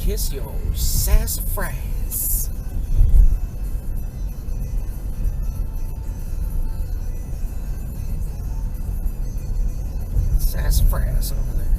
kiss your sassafras. Sassafras over there.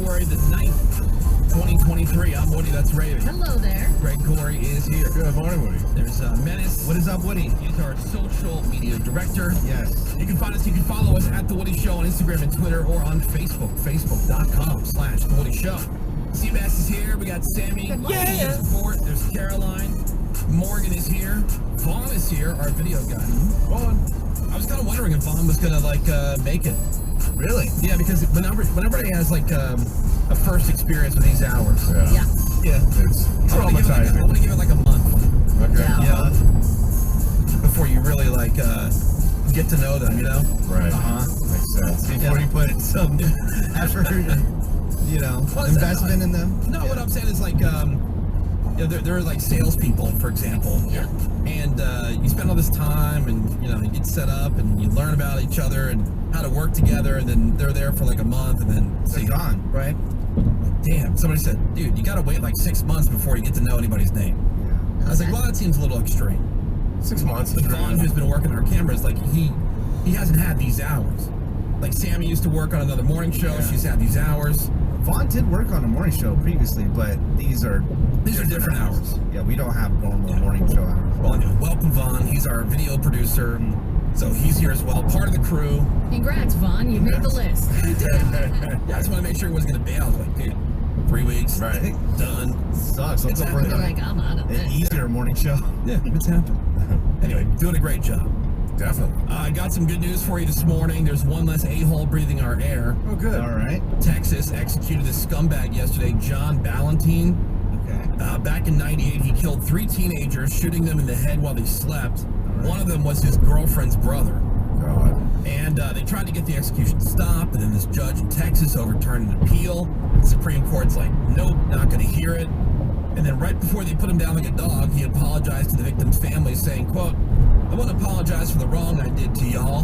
February the 9th, 2023. I'm Woody, that's Raven. Hello there. Greg Corey is here. Good morning, Woody. There's Menace. What is up, Woody? He's our social media director. Yes. You can find us, you can follow us at The Woody Show on Instagram and Twitter or on Facebook, facebook.com/The Woody Show. Seabass is here. We got Sammy. Yeah. Support. There's Caroline. Morgan is here. Vaughn is here, our video guy. Vaughn. I was kind of wondering if Vaughn was going to, make it. Really? Yeah, because whenever he has, a first experience with these hours. Yeah. It's traumatizing. I'm going to give it, a month. Okay. Yeah. Before you really, get to know them, you know? Right. Makes sense. Before you put some effort, investment in them. No, what I'm saying is, they're like salespeople, for example. Yeah. And you spend all this time and, you get set up and you learn about each other and how to work together, and then they're there for a month and then They're gone. right? Damn, somebody said, dude, you gotta wait 6 months before you get to know anybody's name. Yeah. I was like, well, that seems a little extreme. 6 months is But Vaughn, who's been working our cameras, he hasn't had these hours. Sammy used to work on another morning show. Yeah. She's had these hours. Vaughn did work on a morning show previously, but these are different hours. Yeah, we don't have normal morning show hours. Well, anyway, welcome, Vaughn. He's our video producer. So he's here as well, part of the crew. Congrats, Vaughn. You made the list. Yeah, I just want to make sure he wasn't going to bail. I was like, dude, 3 weeks, Right. done. Sucks. Let's It's go for You're like, I'm out of an this. easier morning show. Yeah, it's happened. Anyway, doing a great job. Definitely. I got some good news for you this morning. There's one less a-hole breathing our air. Oh, good. All right. Texas executed this scumbag yesterday, John Ballantine. Okay. Back in '98, he killed 3 teenagers, shooting them in the head while they slept. One of them was his girlfriend's brother. God. And they tried to get the execution stopped, and then this judge in Texas overturned an appeal. The Supreme Court's like, nope, not going to hear it. And then right before they put him down like a dog, he apologized to the victim's family, saying, quote, I want to apologize for the wrong I did to y'all.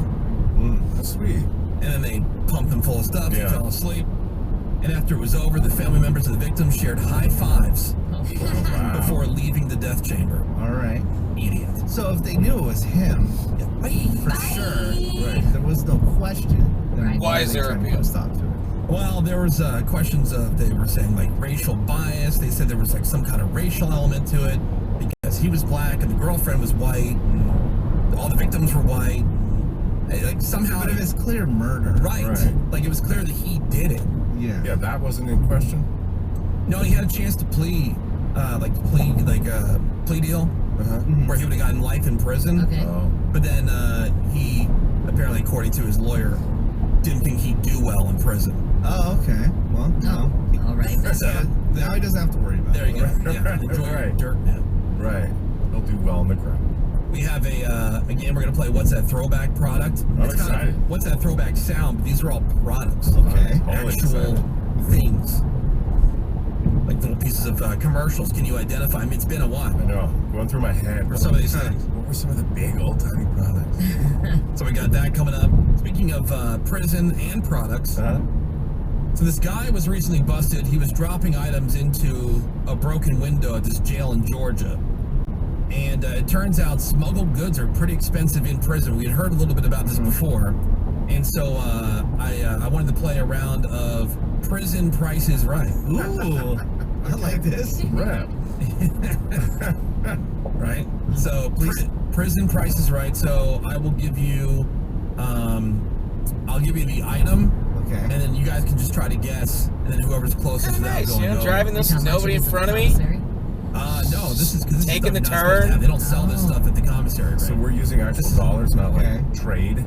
That's sweet. And then they pumped him full of stuff. Yeah. He fell asleep. And after it was over, the family members of the victim shared high fives Wow. before leaving the death chamber. All right. Idiot. So if they knew it was him, For sure. right, there was no question. then Right. Why is they there trying to appeal? put a stop to it? Well, there was questions of, they were saying racial bias. They said there was some kind of racial element to it because he was black and the girlfriend was white and all the victims were white. Somehow, But if it's clear murder, right. right. It was clear that he did it. Yeah. Yeah, that wasn't in question. No, he had a chance to plea deal where he would have gotten life in prison. Okay. But then he apparently, according to his lawyer, didn't think he'd do well in prison. Oh, okay. Well, no. All right. So Now he doesn't have to worry about there it. you go. Yeah, enjoy your Right. dirt now. Right. He'll do well in the crowd. We have a game we're gonna play. What's that throwback product? I'm It's kind of- excited. what's that throwback sound? But these are all products, Okay. Totally actual excited. things, like little pieces of commercials. Can you identify? I mean, it's been a while. I know. Going through my head. For some of these things. What were some of the big old-timey products? So we got that coming up. Speaking of prison and products, so this guy was recently busted. He was dropping items into a broken window at this jail in Georgia. And it turns out smuggled goods are pretty expensive in prison. We had heard a little bit about this before. And so I wanted to play a round of Prison Price is Right. Ooh, I like this. Rap. Right? So Prison Price is Right. So I will give you, I'll give you the item. Okay. And then you guys can just try to guess. And then whoever's closest without Nice, going over. driving this How with much nobody it in is at front the of me. commissary? No, this is because Taking the not supposed to turn? have. They don't sell this stuff at the commissary, right? So we're using actual dollars, not like Okay. trade.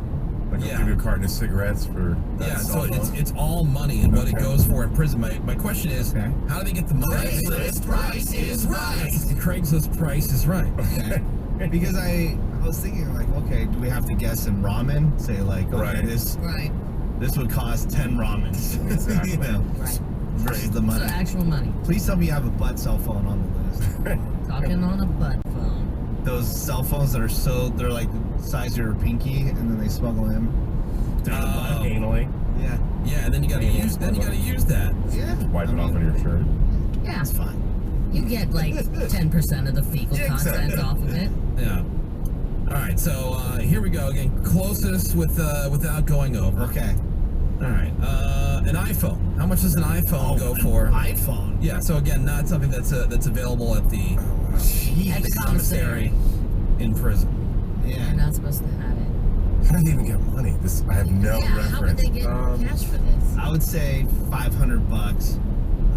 Like Yeah. I'll give you a carton of cigarettes for that Yeah, so cell phone. it's all money and what it Okay. goes for in prison. My question is, Okay. how do they get the money? Craigslist Price is Right. The Craigslist Price is Right. Okay. Because I was thinking okay, do we have to guess in ramen? Say okay, Right. Right. this would cost 10 ramens. Exactly. you know, Right. versus the So money. actual money. Please tell me you have a butt cell phone on the list. Talking on a butt phone. Those cell phones that are they're like the size of your pinky, and then they smuggle in. Anally. Yeah. Yeah, and then you gotta use that. Yeah. Wipe it off mean, on your shirt. Yeah. That's fine. You get 10% of the fecal Yeah, content exactly. off of it. Yeah. All right, so here we go again. Closest without going over. Okay. All right. An iPhone. How much does an iPhone go for? iPhone. Yeah. So again, not something that's available at the At the commissary in prison. You're Yeah. not supposed to have it. How do they even get money? I have no Yeah, reference. how would they get cash for this? I would say $500.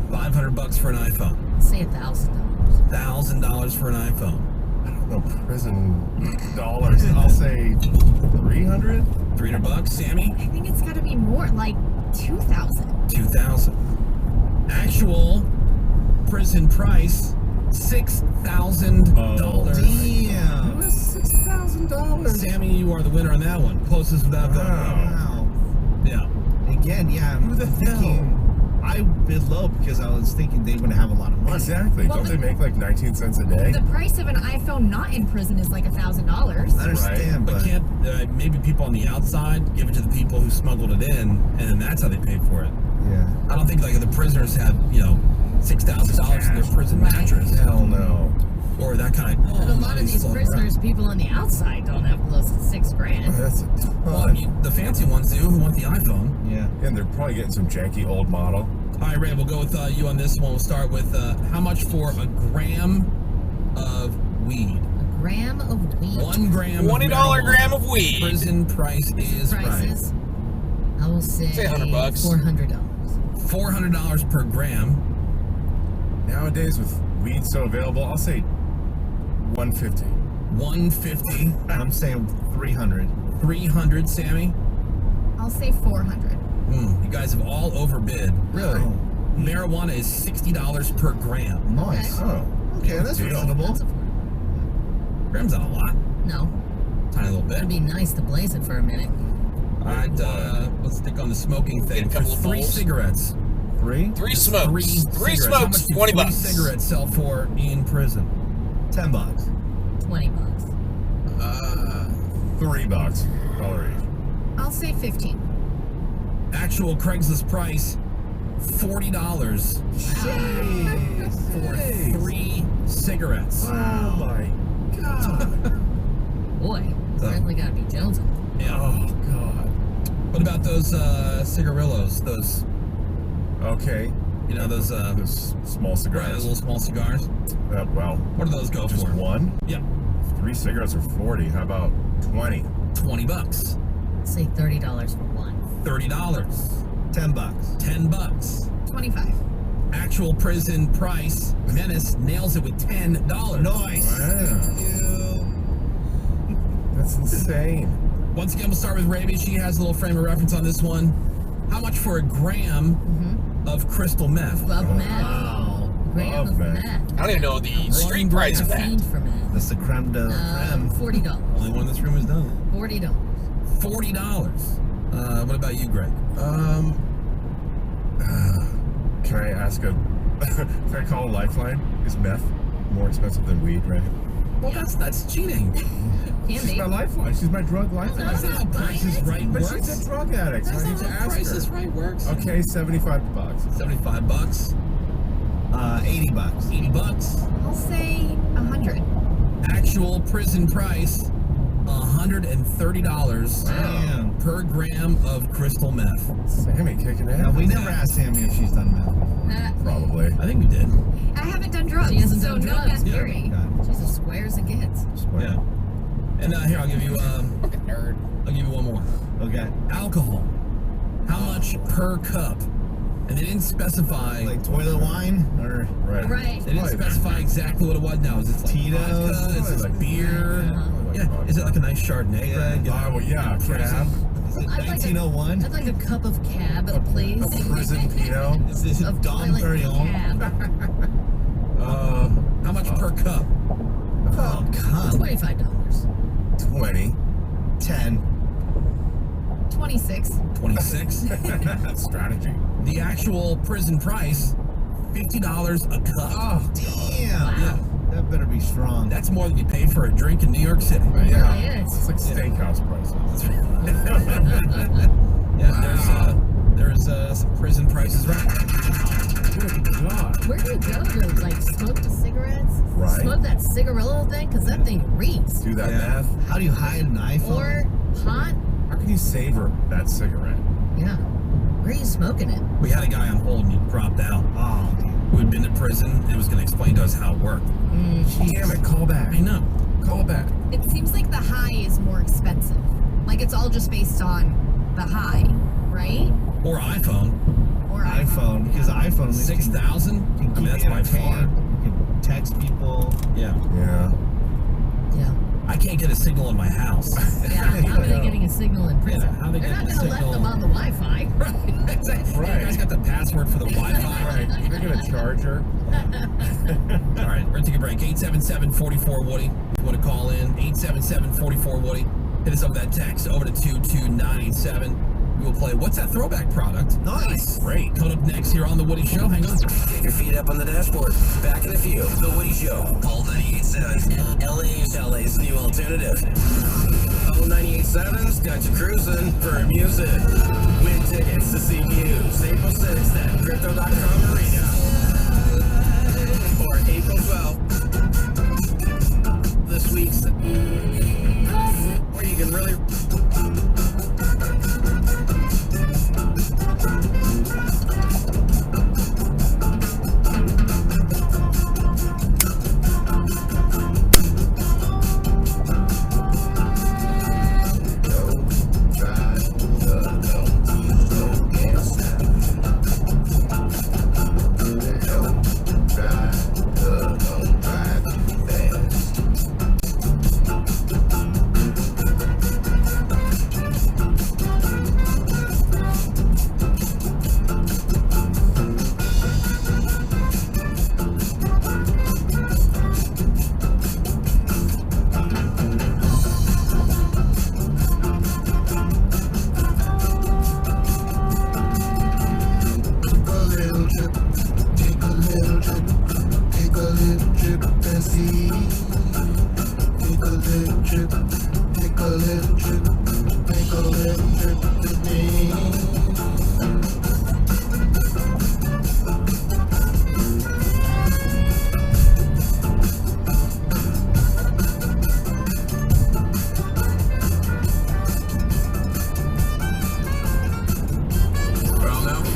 $500 for an iPhone. Say $1,000. $1,000 for an iPhone. I don't know prison dollars. I'll say 300. $300. Sammy. I think it's got to be more, like 2,000. 2,000. Actual prison price $6,000. Damn. $6,000. Sammy, you are the winner on that one. Closest without going. Wow. Yeah. Again, yeah, I'm Who the thinking I bid low because I was thinking they wouldn't have a lot of money. Exactly. Well, Don't they make like 19 cents a day? The price of an iPhone not in prison is like $1,000. I understand, But but can't maybe people on the outside give it to the people who smuggled it in, and then that's how they paid for it? yeah. I don't think like the prisoners have $6,000 in their prison mattress Hell no. or that kind of. But a lot of these prisoners, people on the outside, don't have close to $6,000. That's a ton. Well, I mean, the fancy ones do who want the iPhone. Yeah. And they're probably getting some janky old model. All right, Ray, we'll go with you on this one. We'll start with how much for a gram of weed? A gram of weed. 1 gram. $20 of marijuana. gram of weed. Prison price is Prices. I will say Say $100. $400. $400 per gram. Nowadays with weed so available, I'll say 150. $150. I'm saying 300. $300. Sammy. I'll say 400. You guys have all overbid. Really? Oh, Marijuana is $60 per gram. nice. Oh. Okay, that's Deal. reasonable. That's affordable. Gram's not a lot. No. Tiny little bit. It'd be nice to blaze it for a minute. All right, let's stick on the smoking thing. Get a couple For of 3 bowls. cigarettes. 3? Three Just smokes. Three cigarettes. How smokes, much do 20 3 bucks. cigarettes sell for in prison? $10. $20. $3 dollar each. I'll say 15. Actual Craigslist price, $40 for 3 cigarettes. Oh my god. Boy, certainly gotta be jonesing. Yeah. Oh god. What about those cigarillos? Those, Okay. those Those small right, cigars. those little small cigars. Well, What do those go just for? one? Yeah, 3 cigarettes are 40. How about 20? $20. Say $30 for one. $30. $10. $10. 25. Actual prison price. Menace nails it with $10. Nice. Wow. Thank you. That's insane. Once again, we'll start with Raby. She has a little frame of reference on this one. How much for a gram of crystal meth? Of meth. Wow. Gram Love of meth. meth. I don't even know the street price of that. Fiend for meth. That's the creme de creme. $40. Only one in this room has done it. $40. $40. What about you, Greg? Can I ask can I call a lifeline? Is meth more expensive than weed, right? Well, that's cheating. Can She's be. my lifeline. She's my drug lifeline. That's not how Price is Right But works. she's a drug addict. So That's I need not to how ask Price her. is Right works. Okay, $75. $75. $80. $80. I'll say 100. Actual prison price, $130 Damn. per gram of crystal meth. Sammy kicking Now, ass. we never asked Sammy if she's done meth. Probably. I think we did. I haven't done drugs. She hasn't so done no drugs. meth Yeah. theory. She's as square as it gets. Yeah. And here, I'll give you Nerd. I'll give you one more. Okay. Alcohol. How much per cup? And they didn't specify. Like toilet wine or Right. Right. They didn't specify exactly what it was now. Is it like Tito's? vodka? Is it like beer? Yeah. Is it like a nice Chardonnay? Yeah. Greg? Oh, well, yeah, In prison? cab. is it I'd like a- 1901? I'd like a cup of cab, please. A prison Pinot. Is this Of Dom toilet Perignon? cab. How much per cup? Oh, come. $25. 20. 10. 26. 26. Strategy. The actual prison price, $50 a cup. Oh, Damn. Yeah. That better be strong. That's more than you pay for a drink in New York City. yeah. Really is. It's like steakhouse prices. Yeah, there's some prison prices right. Good God. Where do you go to, like, smoke the cigarettes? Right. Smoke that cigarillo thing? Because that thing reeks. Do that Yeah. math. How do you hide an iPhone? Or pot? How can you savor that cigarette? Yeah. Where are you smoking it? We had a guy on hold and he dropped out. Oh, Who had been to prison and was going to explain to us how it worked. Damn it, call back. I know. Call back. It seems like the high is more expensive. Like it's all just based on the high, right? Or iPhone. Or iPhone, because iPhone 6,000? I mean, that's by far. You can text people. Yeah. Yeah. Yeah. I can't get a signal in my house. Yeah. How are they getting a signal in prison? Yeah, how they They're get not the going to let signal? them on the Wi-Fi. Right. Exactly. Right. You guys got the password for the Wi-Fi. Right. They're gonna charge her. All right, we're going to take a break. 877-44-WOODY. If you want to call in, 877-44-WOODY. Hit us up with that text over to 22987. We will play What's That Throwback Product? Nice. Great. Coming up next here on The Woody Show. Hang on. Get your feet up on the dashboard. Back in a few. The Woody Show. All 98.7. LA's new alternative. All 98.7's got you cruising for music. Win tickets to see Muse April 6th at Crypto.com Arena. Or April 12th. This week's. Where you can really.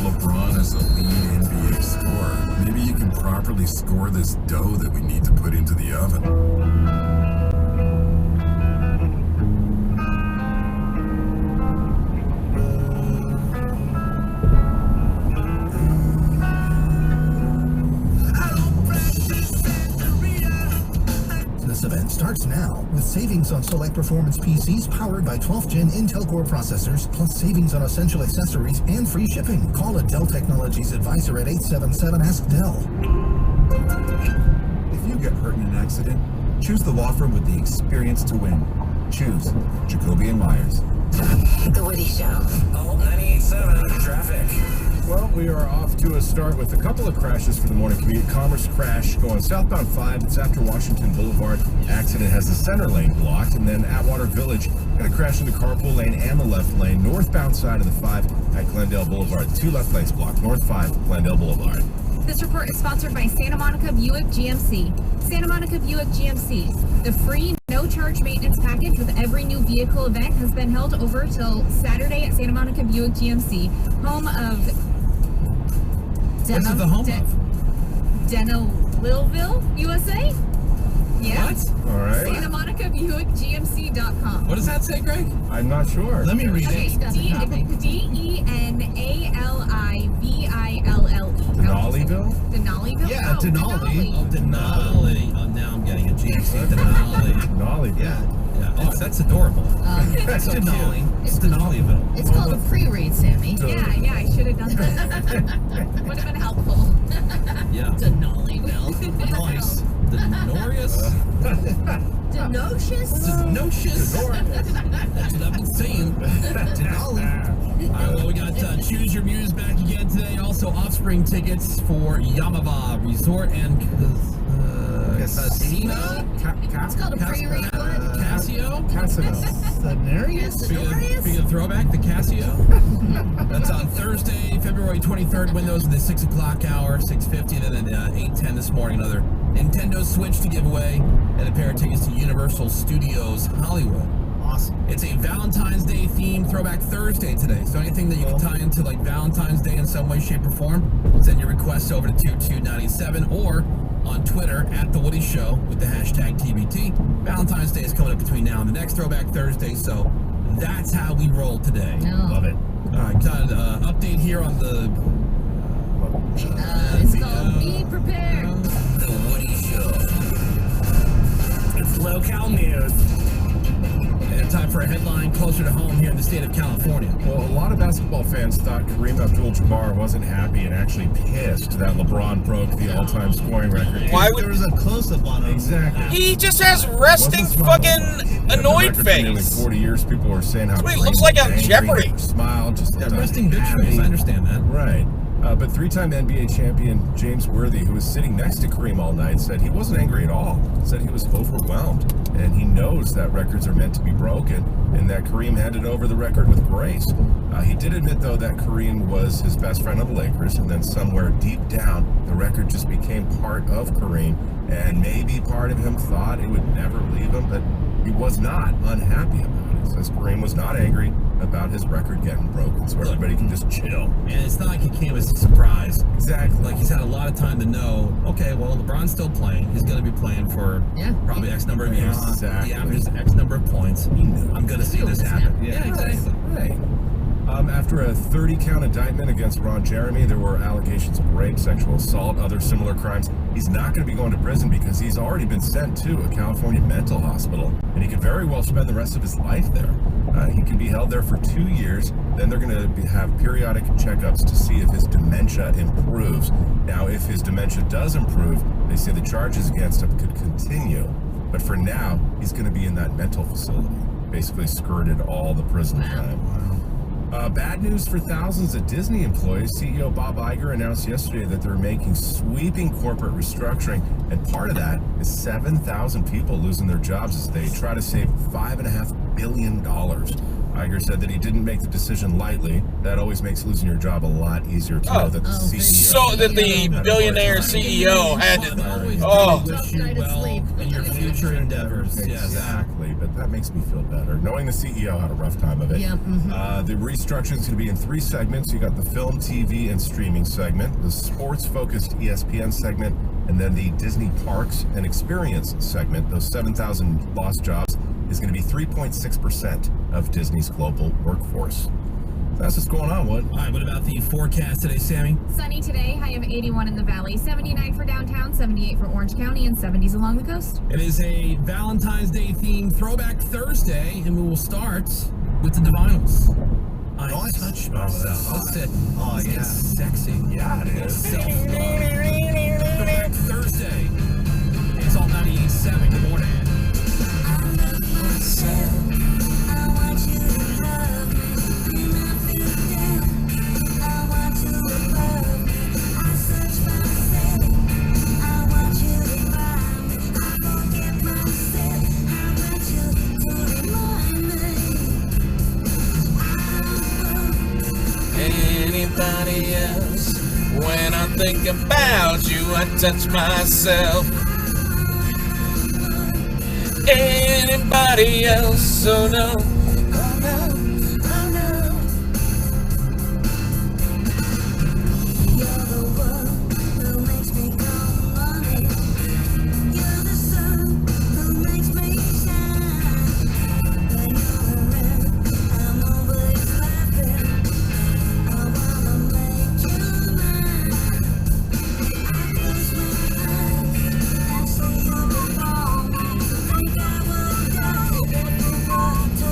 LeBron is a lead NBA scorer. Maybe you can properly score this dough that we need to put into the oven. This event starts now with savings on select performance PCs powered by 12th gen Intel Core processors, plus savings on essential accessories and free shipping. Call a Dell Technologies advisor at 877-ASK-DELL. If you get hurt in an accident, choose the law firm with the experience to win. Choose Jacoby and Myers. The Woody Show. All 98.7 traffic. Well, we are off to a start with a couple of crashes for the morning commute. Commerce crash going southbound 5. It's after Washington Boulevard. Accident has the center lane blocked. And then Atwater Village, got a crash in the carpool lane and the left lane. Northbound side of the 5 at Glendale Boulevard. 2 left lanes blocked. North 5, Glendale Boulevard. This report is sponsored by Santa Monica Buick GMC. Santa Monica Buick GMC. The free no-charge maintenance package with every new vehicle event has been held over till Saturday at Santa Monica Buick GMC, home of What's it the home of? Denalilville, USA? Yeah. What? All right. Santa Monica Buick GMC.com. What does that say, Greg? I'm not sure. Let me read Okay, it. Denaliville. Denaliville? Denaliville? Yeah, Oh, Denali. Oh, Denali. Oh, now I'm getting a GMC. Denali. Denaliville. Yeah. Yeah. Oh, that's adorable. That's Um, Denali. It's Denaliville. It's called a pre-read, Sammy. Yeah, I should have done that. Would have been helpful. Yeah. Denaliville. Nice. Denorious. Denocious. Denocious. That's what I've been saying. Denali. All right, well, we got Choose Your Muse back again today. Also, Offspring tickets for Yamava Resort and Casino. It's called a pre-read one. Casio. Scenarios? Speaking of throwback, the Casio. That's on Thursday, February 23rd. Windows in the 6 o'clock hour, 6:50. Then at 8:10 this morning, another Nintendo Switch to give away, and a pair of tickets to Universal Studios Hollywood. Awesome. It's a Valentine's Day themed Throwback Thursday today. So anything that you can tie into like Valentine's Day in some way, shape, or form, send your requests over to 2297 or on Twitter at The Woody Show with the hashtag TBT. Valentine's Day is coming up between now and the next Throwback Thursday, so that's how we roll today. No. Love it. All right, got an update here on the... It's called Be Prepared. The Woody Show. It's local news. And time for a headline closer to home here in the state of California. Well, a lot of basketball fans thought Kareem Abdul-Jabbar wasn't happy and actually pissed that LeBron broke the all-time scoring record. Why There would was a close-up on him. Exactly. he just has resting Wasn't smiling. fucking The annoyed record for nearly face? 40 years, people were saying how That's what he Kareem looks like was on angry, Jeopardy. never smiled, just Yeah, looked resting bitch unhappy. face, I understand that. Right. But three-time NBA champion James Worthy, who was sitting next to Kareem all night, said he wasn't angry at all. Said he was overwhelmed. And he knows that records are meant to be broken and that Kareem handed over the record with grace. He did admit, though, that Kareem was his best friend on the Lakers, and then somewhere deep down, the record just became part of Kareem. And maybe part of him thought it would never leave him, but he was not unhappy about it. Says Kareem was not angry about his record getting broken, so everybody can just chill. And it's not like it came as a surprise. Exactly. Like, he's had a lot of time to know, okay, well, LeBron's still playing. He's going to be playing for probably X number of years. Exactly. He averages X number of points. I'm going to see this happen. Yeah, exactly. Right. After a 30-count indictment against Ron Jeremy, there were allegations of rape, sexual assault, other similar crimes. He's not going to be going to prison because he's already been sent to a California mental hospital, and he could very well spend the rest of his life there. He can be held there for 2 years. Then they're going to have periodic checkups to see if his dementia improves. Now, if his dementia does improve, they say the charges against him could continue. But for now, he's going to be in that mental facility. Basically skirted all the prison time. Bad news for thousands of Disney employees. CEO Bob Iger announced yesterday that they're making sweeping corporate restructuring, and part of that is 7,000 people losing their jobs as they try to save $5.5 billion. Iger said that he didn't make the decision lightly. That always makes losing your job a lot easier to know that the CEO... So that the billionaire CEO had to... Wish you well in your future endeavors. Exactly, but that makes me feel better. Knowing the CEO had a rough time of it. Yep. The restructuring is going to be in 3 segments. You got the film, TV, and streaming segment, the sports-focused ESPN segment, and then the Disney Parks and Experience segment. Those 7,000 lost jobs is going to be 3.6% of Disney's global workforce. That's what's going on, Wood. All right, what about the forecast today, Sammy? Sunny today, high of 81 in the valley, 79 for downtown, 78 for Orange County, and 70s along the coast. It is a Valentine's Day themed Throwback Thursday, and we will start with the Divinals. I touch myself. Let's get sexy. Yeah, it is. Self-love. Throwback Thursday. It's all 98.7. Good morning. Anybody else? When I think about you, I touch myself. Anybody else? Oh no. Oh no. Oh no. You're the one who makes me go running. You're the sun who makes me shine. When you're around, I'm always laughing. I wanna make you mine. I close my eyes and see you before me. Think I would die if you were to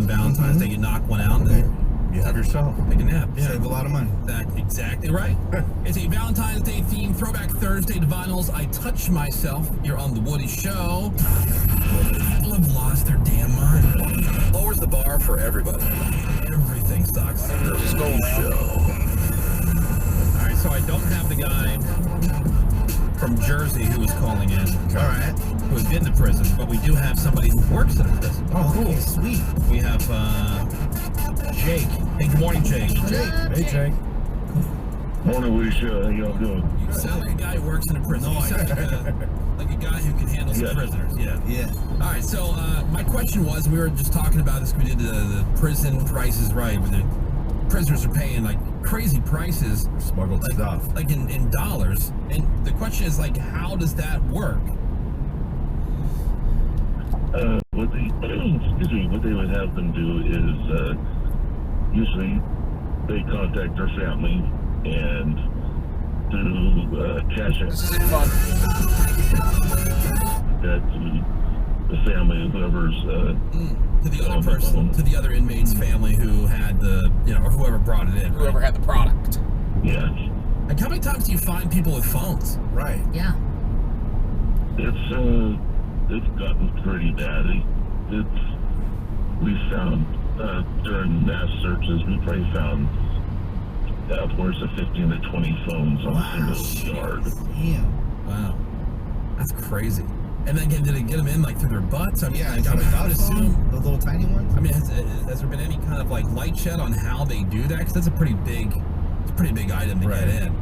Valentine's Day, you knock one out, and then you have yourself. Take a nap. Yeah. Save a lot of money. That's exactly right. It's a Valentine's Day themed Throwback Thursday to Vinyls. I Touch Myself. You're on The Woody Show. People have lost their damn mind. Lowers the bar for everybody. Everything sucks. Just go around. All right, so I don't have the guy from Jersey who was calling in. All right. Who has been to prison, but we do have somebody who works in a prison. Oh, cool. Sweet. We have Jake. Hey, good morning, Jake. Hey, Jake. Morning, Woody Show. How y'all doing? You sound like a guy who works in a prison. You sound like a guy who can handle some prisoners. Yeah. All right, so my question was, we were just talking about this. We did the prison prices right, where the prisoners are paying like crazy prices. Smuggled stuff. Like in dollars. And the question is, like, how does that work? What they would have them do is usually they contact their family and do cash out that the family, whoever's to the other person, to the other inmate's family who had the, or whoever brought it in. Whoever had the product. Yes. Like, how many times do you find people with phones? Right. Yeah. It's gotten pretty bad. We found during mass searches, we probably found upwards of 15 to 20 phones on a single yard. Damn. Wow. That's crazy. And then again, did they get them in like through their butts? I mean, Yeah, I would assume the little tiny ones. I mean, has there been any kind of like light shed on how they do that? Because that's a pretty big item to get in.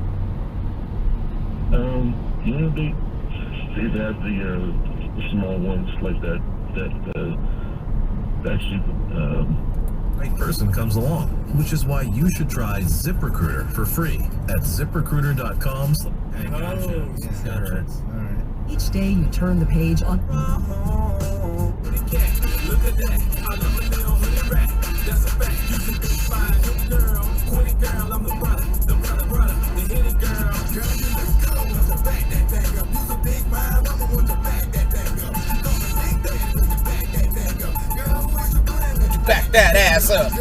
They've had the small ones like that actually. Right person comes along, which is why you should try ZipRecruiter for free at ZipRecruiter.com. All right. Each day you turn the page on. Back that ass up.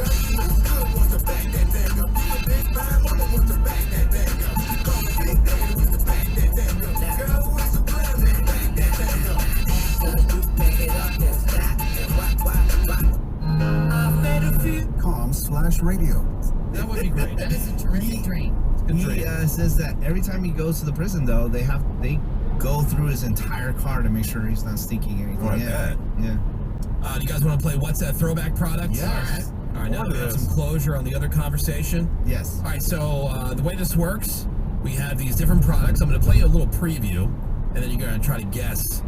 Com/radio. That would be great. That is a terrific drink. He says that every time he goes to the prison, though, they go through his entire car to make sure he's not sneaking anything. Oh, I bet. Yeah. Do you guys want to play What's That Throwback Product? Yes. All right, now we have some closure on the other conversation. Yes. All right, so the way this works, we have these different products. I'm going to play you a little preview, and then you're going to try to guess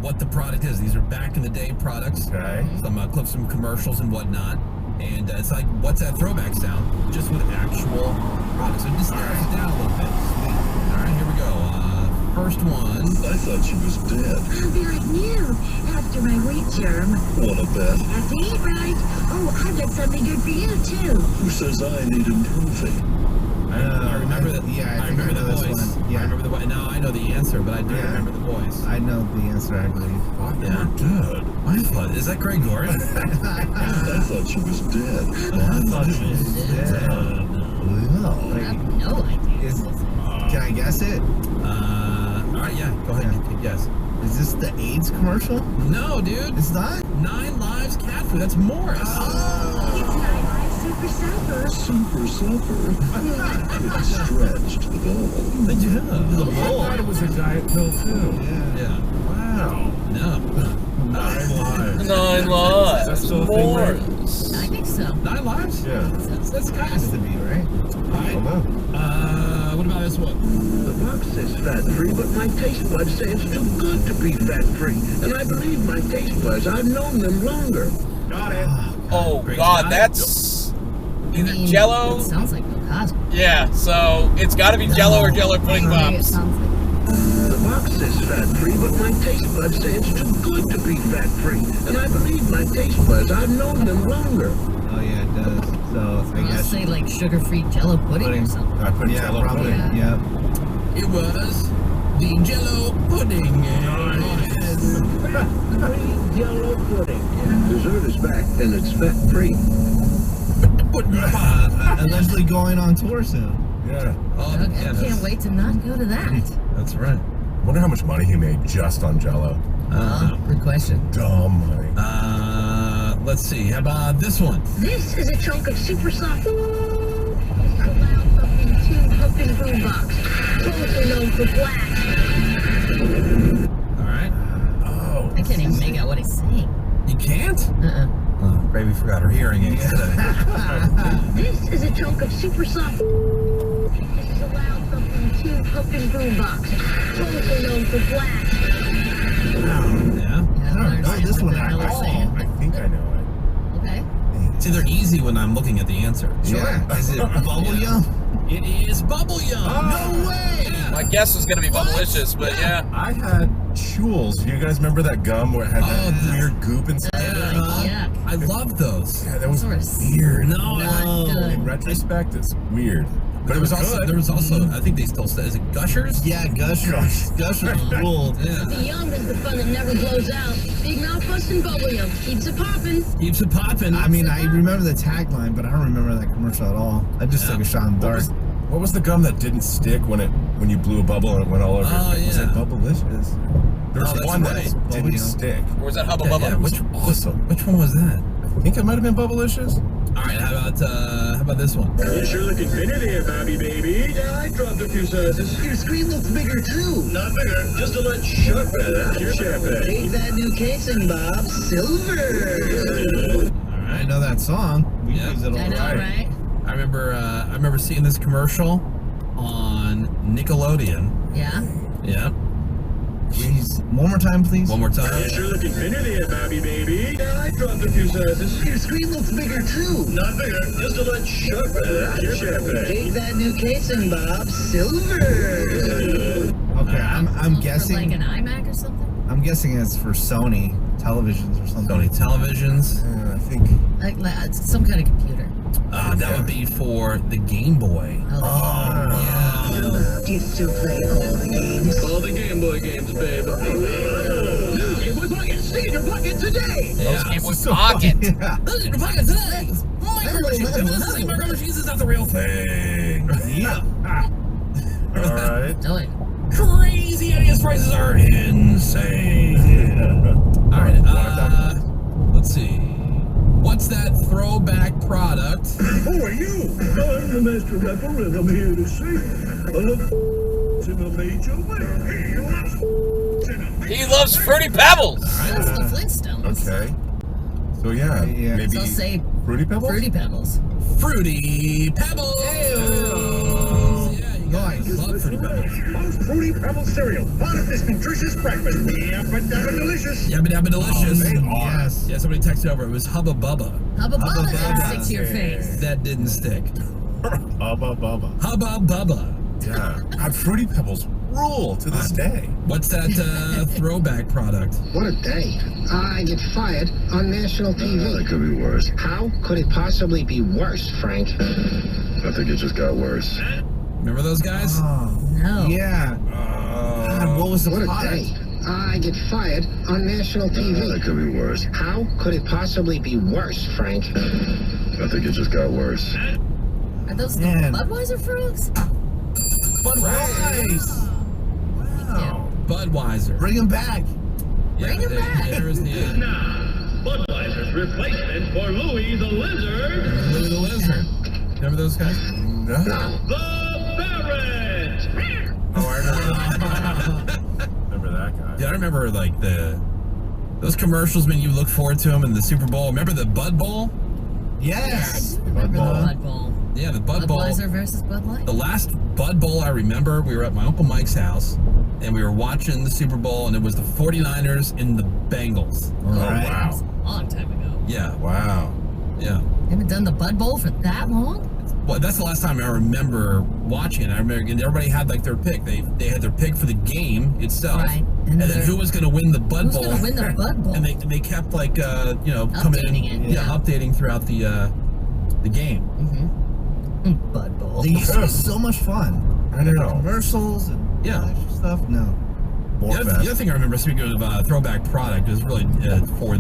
what the product is. These are back in the day products. Okay. Some clips from commercials and whatnot. And it's like, what's that throwback sound? Just with actual products. So just narrows it down a little bit. All right, here we go. First one. I thought she was dead. I'll be like new after my weight germ. Wanna bet? That's it, right? Oh, I've got something good for you, too. Who says I need improving? I remember that. Yeah, I remember the this voice. one. Yeah. I remember the voice. Now I know the answer, but I do remember the voice. I know the answer, I believe. Yeah. Dude. My fault. Is that Greg Gordon? I thought she was dead. I thought she was dead. I have no idea. Can I guess it? All right, yeah. Go ahead. You guess. Is this the AIDS commercial? No, dude. It's not? 9 Lives cat food. That's Morris. It's 9 Lives Super Supper. Super supper. It's stretched the ball. Yeah. I thought it was a diet pill too. Yeah. Wow. No. 9 lives. 9 lives. That's still a thing, right? Morris. I think so. 9 Lives? Yeah. That's kind Has of. to be, right? I don't know. What about this one? The box says fat-free, but my taste buds say it's too good to be fat-free. And I believe my taste buds. I've known them longer. Got it. Oh God, that's either I mean, Jello. It sounds like no Cosmo. Yeah, so it's got to be Jello or Jello pudding It pops. sounds like. The box says fat-free, but my taste buds say it's too good to be fat-free. And I believe my taste buds. I've known them longer. Oh, yeah, it does. So, I I'll guess. say like sugar-free Jello pudding or something. I put Yeah, Jello probably. pudding. Yeah. It was the Jello pudding. Fat-free Jello pudding. Dessert is back, and it's fat-free. Allegedly going on tour soon. Yeah. Oh, I yeah, can't wait to not go to that. That's right. Wonder how much money he made just on Jello. Good question. Dumb money. Let's see. How about this one? This is a chunk of super soft. It's allowed up in 2 boom box. Also known for black. All right. Oh. I can't even make out what he's saying. You can't? Oh, baby forgot her hearing aids today. This is a chunk of super soft. It's allowed up in 2 boom box. Also known for black. Yeah. I don't know this one what the hell at he's all. saying. I think I know it. Okay. See, they're easy when I'm looking at the answer. Sure. Yeah. Is it Bubble Yum? It is Bubble Yum. No way! Yeah. My guess was gonna be Bubblicious, but yeah. I had Chews. You guys remember that gum where it had that weird goop inside? Yeah. I love those. Yeah, that was Sort of weird. No. Not good. In retrospect, it's weird. But there was also, I think they still say, is it Gushers? Yeah, Gushers. Gushers ruled. Yeah. The yum is the fun that never blows out. Big mouth busting bubble yum. Keeps it popping. Keeps it popping. I mean, I remember the tagline, but I don't remember that commercial at all. I just took a shot in the dark. What was the gum that didn't stick when you blew a bubble and it went all over? Oh, Was yeah. it Bubblicious? There was that's one right. that didn't Bubble stick. Or was that Hubba Yeah, Bubba? yeah, which one was that? I think it might have been Bubblicious. All right, how about this one? You're sure looking thinner there, Bobby, baby. Yeah, I dropped a few sizes. Your screen looks bigger, too. Not bigger, just a lot sharper. You're sharper. Take that new casing, Bob. Silver. I know that song. We Yeah. use it all I know, right? I remember seeing this commercial on Nickelodeon. Yeah. Yeah. Please, one more time, please. One more time. You're sure looking thinner there, Bobby, baby. Yeah, I dropped a few sizes. Your screen looks bigger, too. Not bigger, just a lot sharper. You're sharper. Take that new casing, Bob. Silver. Okay, I'm For guessing. like an iMac or something? I'm guessing it's for Sony televisions or something. Sony televisions. Yeah, I think. Like some kind of computer. That would be for the Game Boy. Do you still play all the games? All the Game Boy games, babe. New Game Boy Pocket. Stay in your pocket today. Those Game Boy Pocket. Yeah. Those are the pockets today. Micro machines. Micro machines is not the real thing. Yeah. All right. Oh, wait. Crazy ideas prices are insane. All right. Let's see. What's that throwback product? Who are you? I'm the Master Rapper, and I'm here to say I love in a major way. He loves Fruity Pebbles. That's the Flintstones. Okay. So yeah, maybe So say Fruity Pebbles. Fruity Pebbles. Fruity Pebbles. Yeah, you guys love Fruity Pebbles. Most Fruity Pebbles cereal. Part of this nutritious breakfast. Yabba dabba delicious. Yabba dabba delicious. Yes. Yeah, somebody texted over. It was Hubba Bubba. Hubba Bubba didn't Bubba. stick to your face. That didn't stick. Hubba Bubba. Hubba Bubba. Yeah. God, Fruity Pebbles rule to this day. What's that throwback product? What a day. I get fired on national TV. That could be worse. How could it possibly be worse, Frank? I think it just got worse. Remember those guys? No. Yeah. God, what was the What a product? day. I get fired on national TV. That could be worse. How could it possibly be worse, Frank? I think it just got worse. Are those Man. the Budweiser frogs? Budweiser. Wow. Budweiser. Bring him back. Bring him back. There's the Now, Budweiser's replacement for Louis the Lizard. Louis the Lizard. Remember those guys? No. The Barrett. Oh, I remember. Remember that guy. Yeah, I remember like those commercials when you look forward to them in the Super Bowl. Remember the Bud Bowl? Yes. I do remember the Bud Bowl. Yeah, the Bud Bowl. Budweiser versus Bud Light. The last Bud Bowl I remember, we were at my Uncle Mike's house, and we were watching the Super Bowl, and it was the 49ers and the Bengals. Oh, right. wow. A long time ago. Yeah, Wow. yeah. You haven't done the Bud Bowl for that long? Well, that's the last time I remember watching it. I remember and everybody had like their pick. They had their pick for the game itself, Right. and then who was going to win the Bud Bowl? Who's going to win the Bud Bowl? And they kept like coming in, Updating it, yeah. updating throughout the game. Bud Bowl. They used to be so much fun. I know. Commercials and Yeah. extra stuff. No. The other thing I remember, speaking of throwback product, is really for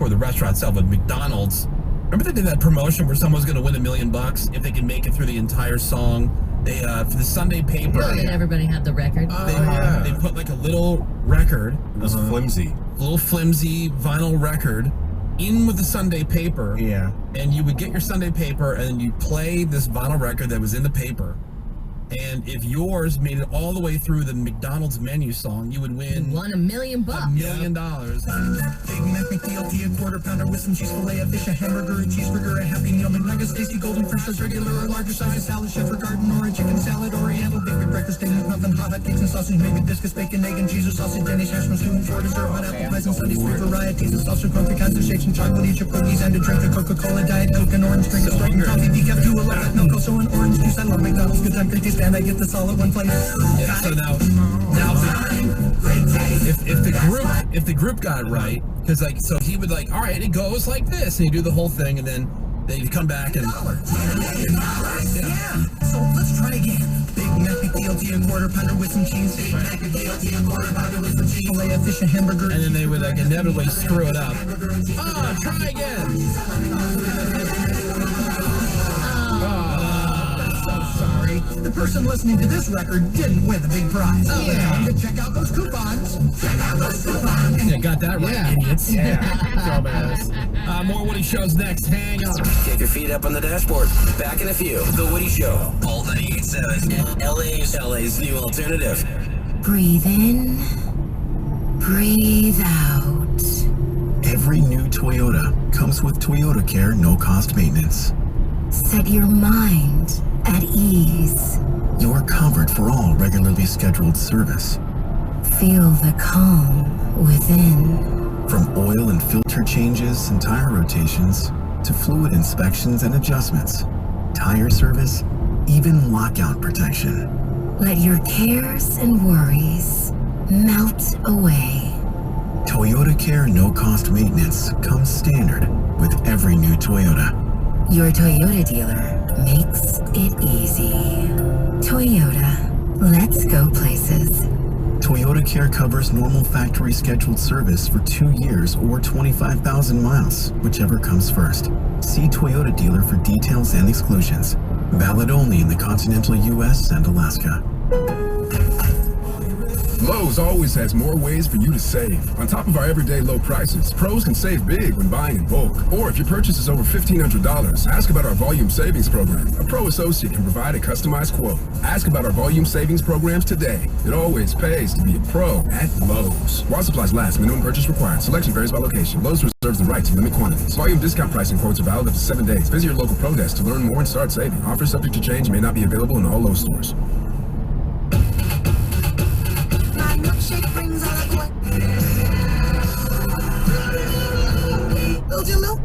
the restaurant itself with McDonald's. Remember they did that promotion where someone was going to win $1 million if they could make it through the entire song. They for the Sunday paper. And everybody had the record. They put like a little record. It was flimsy. Little flimsy vinyl record in with the Sunday paper. Yeah. And you would get your Sunday paper and then you play this vinyl record that was in the paper. And if yours made it all the way through the McDonald's menu song, you would win You won $1 million. $1 million. Big Mac, McDLT, a quarter pounder with some cheese fillet, a fish, a hamburger, a cheeseburger, a Happy Meal, McNuggets, tasty golden French toast, regular or larger size, salad, chef or garden, or a chicken salad, oriental, big breakfast, steak, muffin, hot cakes and sausage, maybe biscuits, bacon, egg and cheese, or sausage, Danish hash brown, student for dessert, hot apple pies and sundaes, 3 varieties of sausage, country kinds of shakes and chocolate, chip cookies, and a drink, a Coca-Cola, Diet Coke, an orange drink, a Sprite, and coffee, decaf, 2, a lot of milk, also an orange juice. I love McDonald's, good time, great taste, and I get this all at one place. Yeah, so now if the group got it right, because like so he would like, all right, it goes like this, and you do the whole thing, and then they'd come back and Yeah, so let's try again. Big Mac, McDLT, a quarter pounder with some cheese. Big Mac, McDLT, a quarter pounder with some cheese. Fillet of fish, a hamburger. and then they would like inevitably screw it up. Try again. Sorry, the person listening to this record didn't win the big prize. Yeah. To check out those coupons. Yeah, got that right, Yeah. idiots. Yeah. Dumbass. More Woody shows next. Hang on. Keep your feet up on the dashboard. Back in a few. The Woody Show. All 98.7. LA's new alternative. Breathe in. Breathe out. Every new Toyota comes with Toyota Care no-cost maintenance. Set your mind at ease. You're covered for all regularly scheduled service. Feel the calm within. From oil and filter changes and tire rotations, to fluid inspections and adjustments, tire service, even lockout protection. Let your cares and worries melt away. Toyota Care no-cost maintenance comes standard with every new Toyota. Your Toyota dealer makes it easy. Toyota, let's go places. Toyota Care covers normal factory scheduled service for 2 years or 25,000 miles, whichever comes first. See Toyota dealer for details and exclusions. Valid only in the continental U.S. and Alaska. Lowe's always has more ways for you to save. On top of our everyday low prices, pros can save big when buying in bulk. Or if your purchase is over $1,500, ask about our Volume Savings Program. A pro associate can provide a customized quote. Ask about our Volume Savings Programs today. It always pays to be a pro at Lowe's. While supplies last, minimum purchase required. Selection varies by location. Lowe's reserves the right to limit quantities. Volume discount pricing quotes are valid up to 7 days. Visit your local pro desk to learn more and start saving. Offers subject to change may not be available in all Lowe's stores. Milkshake brings all the joy. Build your milk.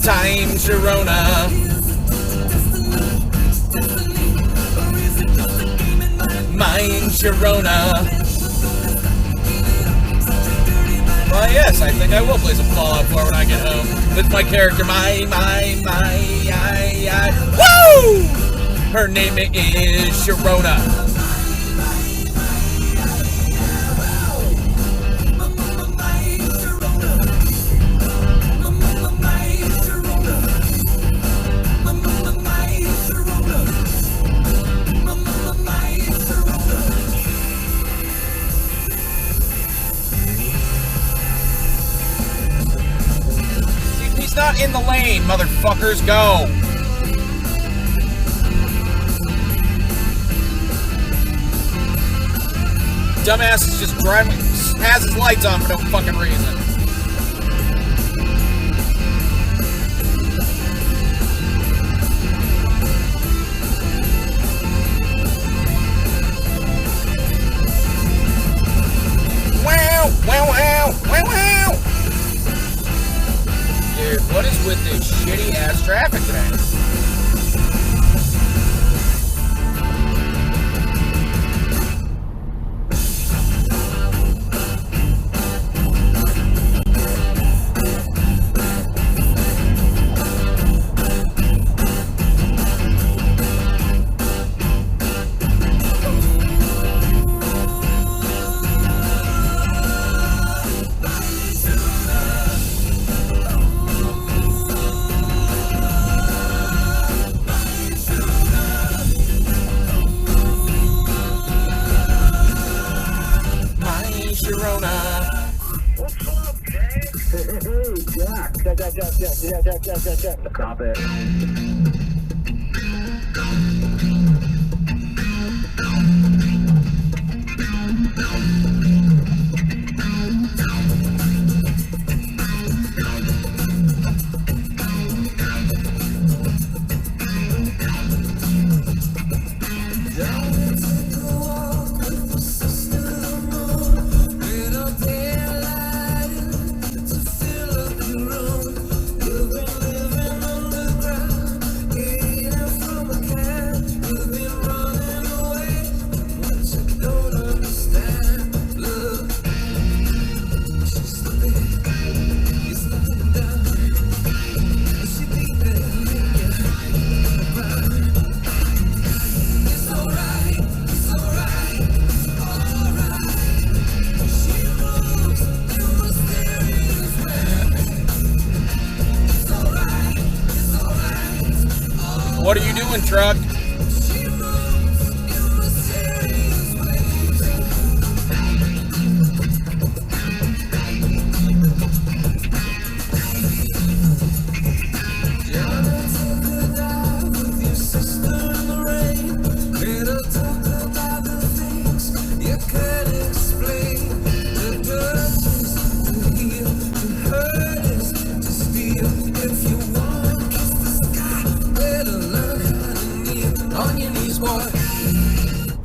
Time Sharona. Sharona. Well, yes, I think I will play some Fallout 4 when I get home with my character, Woo! Her name is Sharona. He's not in the lane, motherfuckers. Go. Dumbass is just driving, has his lights on for no fucking reason. Wow, wow, wow, wow, wow. Dude, what is with this shitty ass traffic today? Jack. Stop it. What are you doing, truck? On your knees, boy.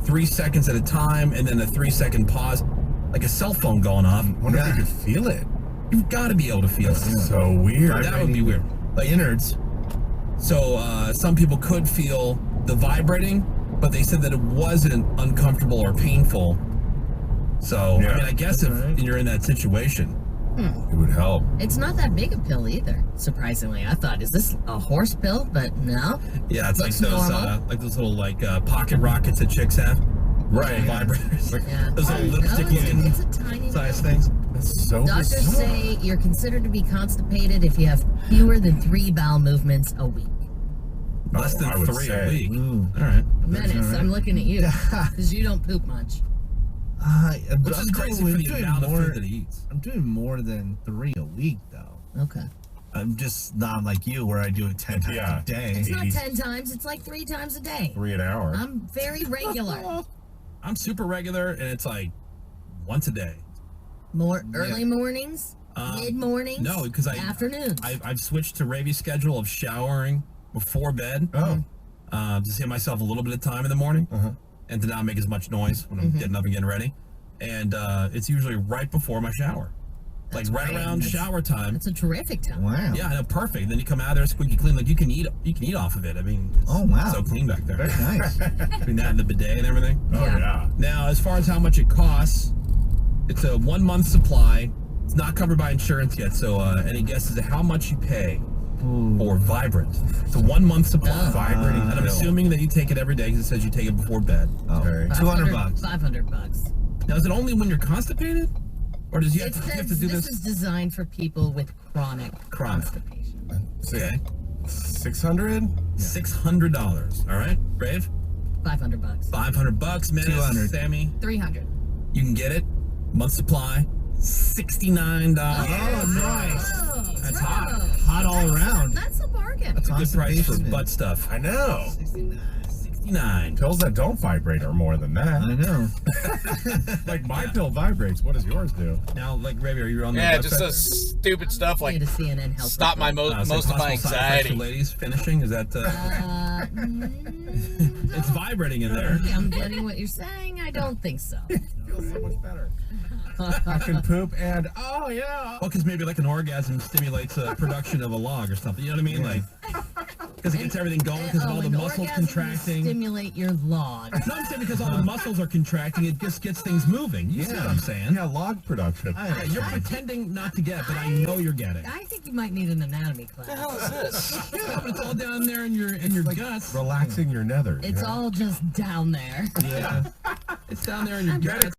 3 seconds at a time, and then a 3-second pause, like a cell phone going off. Wonder if you could feel it. You've got to be able to feel it. So weird. That would be weird. Like innards. So some people could feel the vibrating, but they said that it wasn't uncomfortable or painful. So Yeah. I mean, I guess if you're in that situation, it would help. It's not that big a pill either, surprisingly. I thought, is this a horse pill? But no. Yeah, it's like Looks those little pocket rockets that chicks have. Right. Vibrators. Yeah. Those little lipstick looking It's a tiny size things. That's so Doctors bizarre. say you're considered to be constipated if you have fewer than 3 bowel movements a week. Less I than would 3 say. a week. All right. Menace, I'm looking at you because you don't poop much. Which is crazy for the amount of food that he eats. I'm doing more than 3 a week, though. Okay. I'm just not like you, where I do it 10 times a day. It's not 10 times, it's like 3 times a day. 3 an hour. I'm very regular. I'm super regular, and it's like once a day. More early mornings, mid mornings, No, because afternoons. I've switched to Ravi's schedule of showering before bed. To save myself a little bit of time in the morning, and to not make as much noise when I'm getting up and getting ready. And it's usually right before my shower. like right around shower time. It's a terrific time. Wow. Yeah, I know, perfect. Then you come out there, squeaky clean. Like you can eat off of it. I mean, it's so clean back there. Very nice. Between that and the bidet and everything. Oh yeah. Now, as far as how much it costs, it's a 1 month supply. It's not covered by insurance yet. So, any guesses at how much you pay for Vibrant? It's a 1 month supply. Vibrating and I'm pill. assuming that you take it every day because it says you take it before bed. Okay. $200. $500. Now, is it only when you're constipated, or does you have to do This is designed for people with chronic constipation. Okay. 600? $600. All right, Brave. $500. $500, man. 200. Sammy, 300. you can get it. Month supply, $69. Oh, nice. That's hot. Hot all around. That's a bargain. That's a good price for Constipation. butt stuff. I know. 69. Pills that don't vibrate are more than that. I know. Like my pill vibrates. What does yours do? Now, like, Ravi, are you on the Yeah, website? just the stupid stuff like To CNN health stop my most of my anxiety. Ladies finishing, is that it's vibrating in there. I'm getting what you're saying. I don't think so. Feels so much better. I can poop and oh yeah. Well, because maybe like an orgasm stimulates a production of a log or something. You know what I mean? Like, because it gets everything going because of all the an muscles orgasm will contracting. Stimulate your log. No, I'm saying because all the muscles are contracting, it just gets things moving. You see what I'm saying? Yeah, log production. Yeah, you're pretending not to get, but I know you're getting. I think you might need an anatomy class. What the hell is this? Yeah, but it's all down there in your guts. Relaxing your nether. It's all just down there. Yeah, it's down there in your guts.